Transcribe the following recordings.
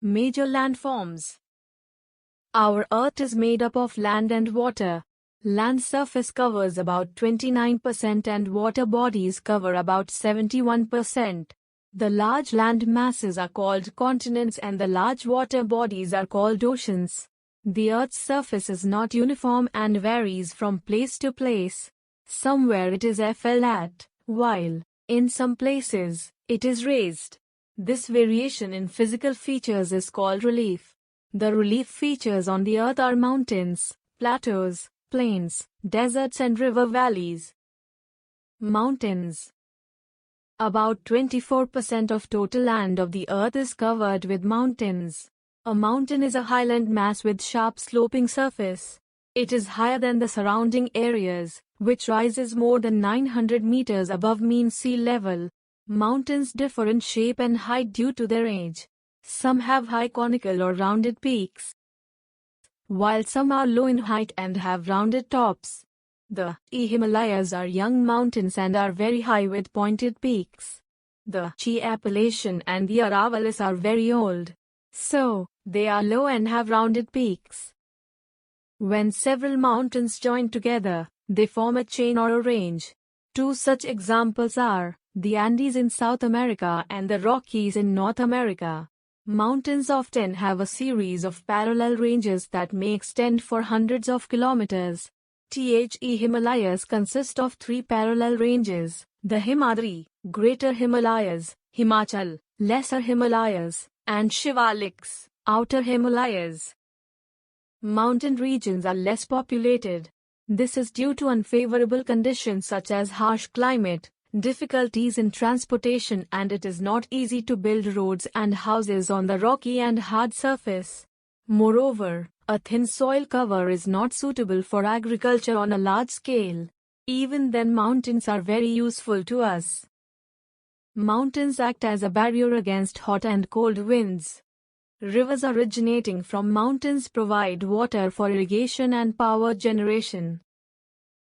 Major landforms. Our Earth is made up of land and water. Land surface covers about 29% and water bodies cover about 71%. The large land masses are called continents and the large water bodies are called oceans. The Earth's surface is not uniform and varies from place to place. Somewhere it is flat, while, in some places, it is raised. This variation in physical features is called relief. The relief features on the Earth are mountains, plateaus, plains, deserts and river valleys. Mountains. About 24% of total land of the Earth is covered with mountains. A mountain is a highland mass with sharp sloping surface. It is higher than the surrounding areas, which rises more than 900 meters above mean sea level. Mountains differ in shape and height due to their age. Some have high conical or rounded peaks, while some are low in height and have rounded tops. The Himalayas are young mountains and are very high with pointed peaks. The Appalachian and the Aravallis are very old, so they are low and have rounded peaks. When several mountains join together, they form a chain or a range. Two such examples are the Andes in South America and the Rockies in North America. Mountains often have a series of parallel ranges that may extend for hundreds of kilometers. The Himalayas consist of three parallel ranges: the Himadri, Greater Himalayas, Himachal, Lesser Himalayas, and Shivaliks, Outer Himalayas. Mountain regions are less populated. This is due to unfavorable conditions such as harsh climate, difficulties in transportation, and it is not easy to build roads and houses on the rocky and hard surface. Moreover, a thin soil cover is not suitable for agriculture on a large scale. Even then, mountains are very useful to us. Mountains act as a barrier against hot and cold winds. Rivers originating from mountains provide water for irrigation and power generation.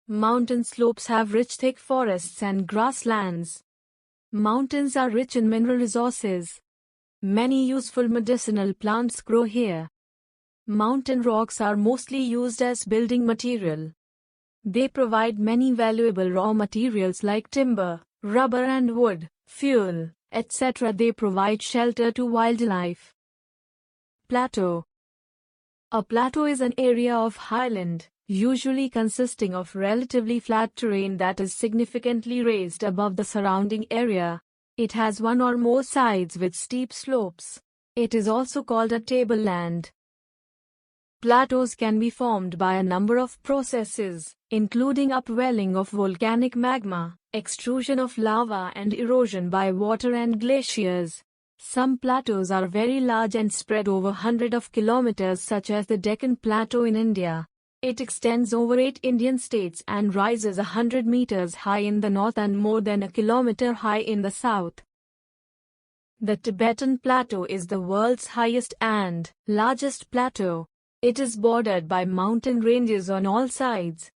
Mountain slopes have rich thick forests and grasslands. Mountains are rich in mineral resources. Many useful medicinal plants grow here. Mountain rocks are mostly used as building material. They provide many valuable raw materials like timber, rubber and wood, fuel, etc. They provide shelter to wildlife. Plateau. A plateau is an area of highland, usually consisting of relatively flat terrain that is significantly raised above the surrounding area. It has one or more sides with steep slopes. It is also called a tableland. Plateaus can be formed by a number of processes, including upwelling of volcanic magma, extrusion of lava and erosion by water and glaciers. Some plateaus are very large and spread over hundreds of kilometers, such as the Deccan Plateau in India. It extends over 8 Indian states and rises 100 meters high in the north and more than a kilometer high in the south. The Tibetan Plateau is the world's highest and largest plateau. It is bordered by mountain ranges on all sides.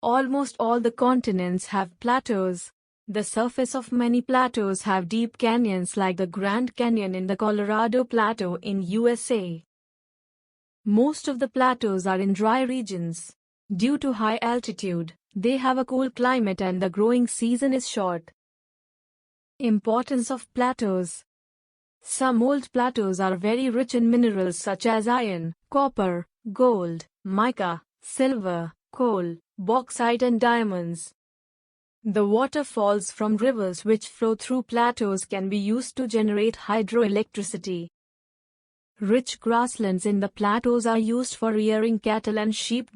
Almost all the continents have plateaus. The surface of many plateaus have deep canyons like the Grand Canyon in the Colorado Plateau in USA. Most of the plateaus are in dry regions. Due to high altitude, they have a cool climate and the growing season is short. Importance of plateaus. Some old plateaus are very rich in minerals such as iron, copper, gold, mica, silver, coal, bauxite and diamonds. The waterfalls from rivers which flow through plateaus can be used to generate hydroelectricity. Rich grasslands in the plateaus are used for rearing cattle and sheep.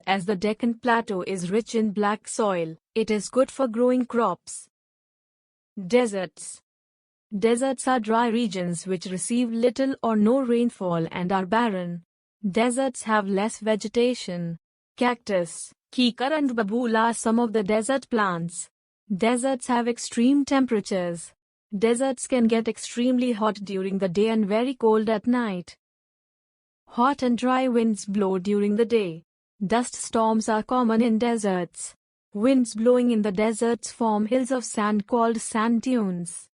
As the Deccan Plateau is rich in black soil, it is good for growing crops. Deserts. Deserts are dry regions which receive little or no rainfall and are barren. Deserts have less vegetation. Cactus, kikar and babool are some of the desert plants. Deserts have extreme temperatures. Deserts can get extremely hot during the day and very cold at night. Hot and dry winds blow during the day. Dust storms are common in deserts. Winds blowing in the deserts form hills of sand called sand dunes.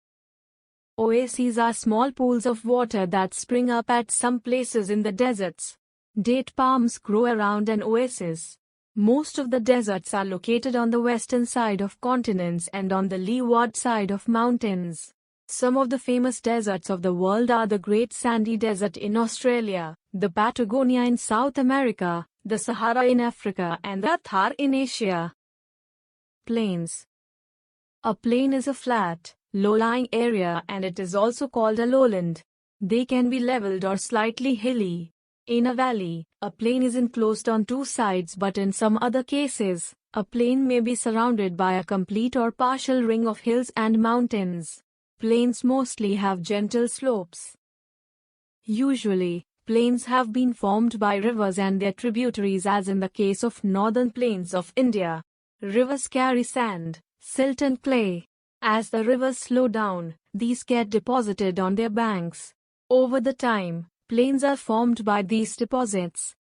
Oases are small pools of water that spring up at some places in the deserts. Date palms grow around an oasis. Most of the deserts are located on the western side of continents and on the leeward side of mountains. Some of the famous deserts of the world are the Great Sandy Desert in Australia, the Patagonia in South America, the Sahara in Africa, and the Thar in Asia. Plains. A plain is a flat, low-lying area, and it is also called a lowland. They can be leveled or slightly hilly. In a valley, a plain is enclosed on two sides, but in some other cases, a plain may be surrounded by a complete or partial ring of hills and mountains. Plains mostly have gentle slopes. Usually, plains have been formed by rivers and their tributaries, as in the case of northern plains of India. Rivers carry sand, silt and clay. As the rivers slow down, these get deposited on their banks. Over the time, plains are formed by these deposits.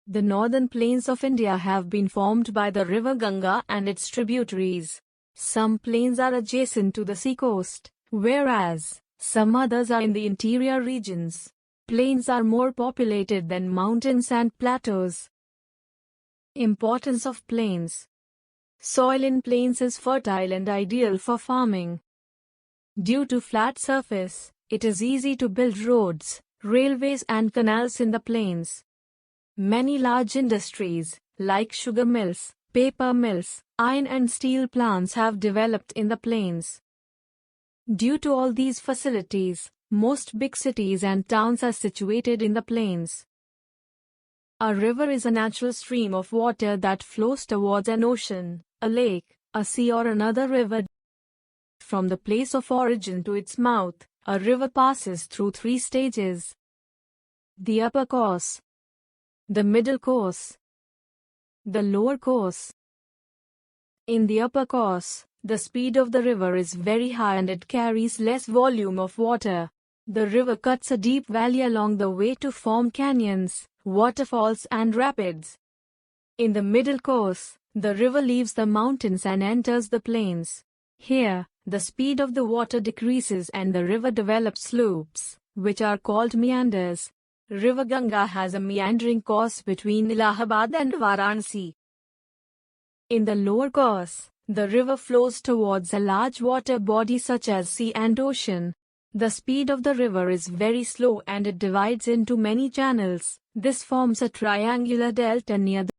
The northern plains of India have been formed by the river Ganga and its tributaries. Some plains are adjacent to the seacoast, whereas some others are in the interior regions. Plains are more populated than mountains and plateaus. Importance of plains. Soil in plains is fertile and ideal for farming. Due to flat surface, it is easy to build roads, railways and canals in the plains. Many large industries, like sugar mills, paper mills, iron and steel plants have developed in the plains. Due to all these facilities, most big cities and towns are situated in the plains. A river is a natural stream of water that flows towards an ocean, a lake, a sea or another river. From the place of origin to its mouth, a river passes through three stages: the upper course, the middle course, the lower course. In the upper course, the speed of the river is very high and it carries less volume of water. The river cuts a deep valley along the way to form canyons, waterfalls and rapids. In the middle course, the river leaves the mountains and enters the plains. Here, the speed of the water decreases and the river develops slopes, which are called meanders. River Ganga has a meandering course between Allahabad and Varanasi. In the lower course, the river flows towards a large water body such as sea and ocean. The speed of the river is very slow and it divides into many channels. This forms a triangular delta near the